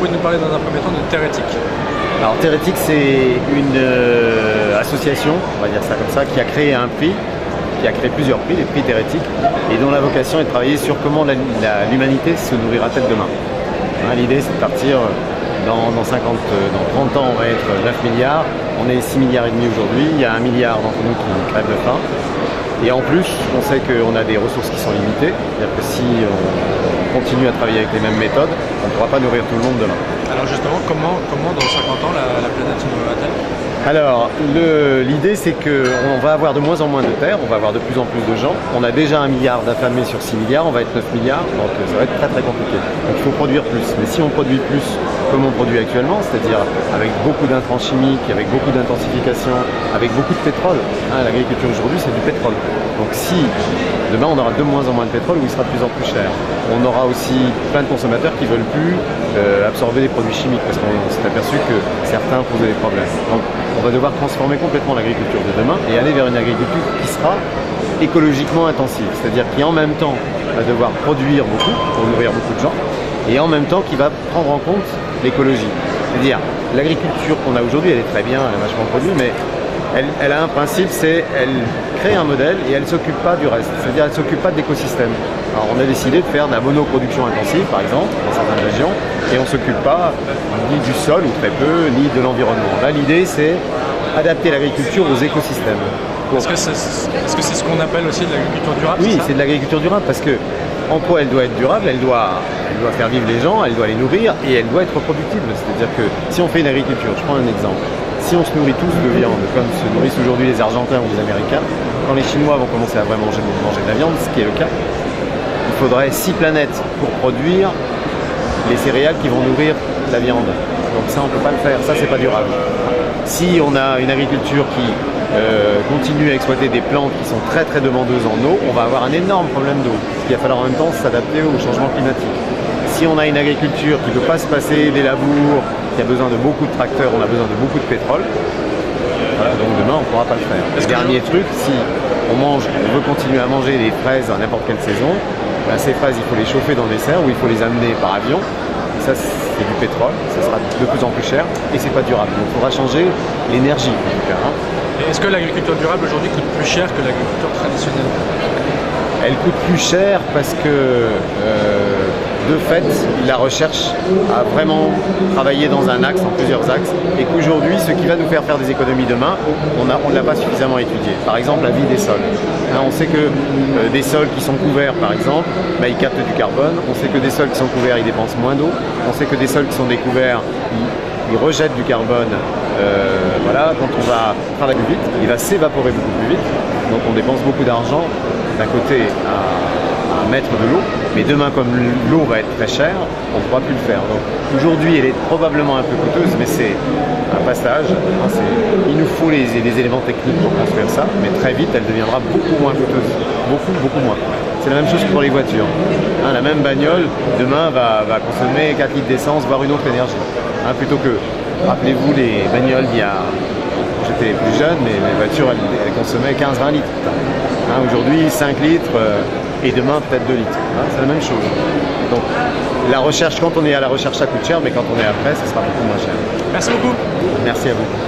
pouvez nous parler dans un premier temps de Terretic? Alors Terretic, c'est une association, on va dire ça comme ça, qui a créé un prix, qui a créé plusieurs prix, les prix Terretic, et dont la vocation est de travailler sur comment l'humanité se nourrira-t-elle demain. L'idée, c'est de partir dans 30 ans, on va être 9 milliards, on est 6 milliards et demi aujourd'hui, il y a 1 milliard d'entre nous qui crèvent de faim. Et en plus, on sait qu'on a des ressources qui sont limitées, c'est-à-dire que si on continue à travailler avec les mêmes méthodes, on ne pourra pas nourrir tout le monde demain. Alors justement, comment dans 50 ans la planète se nourrira-t-elle? Alors, l'idée c'est qu'on va avoir de moins en moins de terre, on va avoir de plus en plus de gens. On a déjà 1 milliard d'affamés sur 6 milliards, on va être 9 milliards, donc ça va être très très compliqué. Donc il faut produire plus. Mais si on produit plus comme on produit actuellement, c'est-à-dire avec beaucoup d'intrants chimiques, avec beaucoup d'intensification, avec beaucoup de pétrole, l'agriculture aujourd'hui c'est du pétrole. Donc si demain on aura de moins en moins de pétrole, où il sera de plus en plus cher. On aura aussi plein de consommateurs qui ne veulent plus absorber des produits chimiques parce qu'on s'est aperçu que certains posaient des problèmes. Donc on va devoir transformer complètement l'agriculture de demain et aller vers une agriculture qui sera écologiquement intensive. C'est-à-dire qui en même temps va devoir produire beaucoup pour nourrir beaucoup de gens et en même temps qui va prendre en compte l'écologie. C'est-à-dire l'agriculture qu'on a aujourd'hui, elle est très bien, elle est vachement produite, mais elle a un principe, c'est elle crée un modèle et elle ne s'occupe pas du reste. C'est-à-dire elle ne s'occupe pas de l'écosystème. Alors on a décidé de faire de la monoproduction intensive, par exemple, dans certaines régions, et on ne s'occupe pas ni du sol, ou très peu, ni de l'environnement. Là, l'idée, c'est adapter l'agriculture aux écosystèmes. Est-ce que c'est ce qu'on appelle aussi de l'agriculture durable? Oui, c'est de l'agriculture durable parce que en quoi elle doit être durable? Elle doit faire vivre les gens, elle doit les nourrir et elle doit être reproductible. C'est-à-dire que si on fait une agriculture, je prends un exemple, si on se nourrit tous de viande, comme se nourrissent aujourd'hui les Argentins ou les Américains, quand les Chinois vont commencer à vraiment manger de la viande, ce qui est le cas, il faudrait 6 planètes pour produire les céréales qui vont nourrir la viande. Donc ça, on ne peut pas le faire, ça c'est pas durable. Si on a une agriculture qui continue à exploiter des plantes qui sont très très demandeuses en eau, on va avoir un énorme problème d'eau. Il va falloir en même temps s'adapter au changement climatique. Si on a une agriculture qui ne peut pas se passer des labours, qui a besoin de beaucoup de tracteurs, on a besoin de beaucoup de pétrole, voilà, donc demain on ne pourra pas le faire. Le dernier truc, si on veut continuer à manger des fraises à n'importe quelle saison, ben ces fraises il faut les chauffer dans des serres ou il faut les amener par avion. Ça c'est du pétrole, ça sera de plus en plus cher et c'est pas durable. Donc il faudra changer l'énergie en tout cas. Et est-ce que l'agriculture durable aujourd'hui coûte plus cher que l'agriculture traditionnelle? Elle coûte plus cher parce que de fait, la recherche a vraiment travaillé dans un axe, en plusieurs axes, et qu'aujourd'hui, ce qui va nous faire des économies demain, on ne l'a pas suffisamment étudié. Par exemple, la vie des sols. On sait que des sols qui sont couverts, par exemple, ils captent du carbone. On sait que des sols qui sont couverts, ils dépensent moins d'eau. On sait que des sols qui sont découverts, ils rejettent du carbone. Voilà, quand on va travailler plus vite, il va s'évaporer beaucoup plus vite. Donc on dépense beaucoup d'argent d'un côté à mettre de l'eau, mais demain comme l'eau va être très chère, on ne pourra plus le faire. Donc aujourd'hui elle est probablement un peu coûteuse, mais c'est un passage. Il nous faut les éléments techniques pour construire ça, mais très vite elle deviendra beaucoup moins coûteuse, beaucoup moins. C'est la même chose que pour les voitures. La même bagnole demain va consommer 4 litres d'essence, voire une autre énergie. Plutôt que, rappelez-vous les bagnoles d'il y a, j'étais plus jeune, mais les voitures elles consommaient 15-20 litres. Aujourd'hui 5 litres et demain peut-être 2 litres. C'est la même chose. Donc la recherche, quand on est à la recherche ça coûte cher, mais quand on est après ça sera beaucoup moins cher. Merci beaucoup. Merci à vous.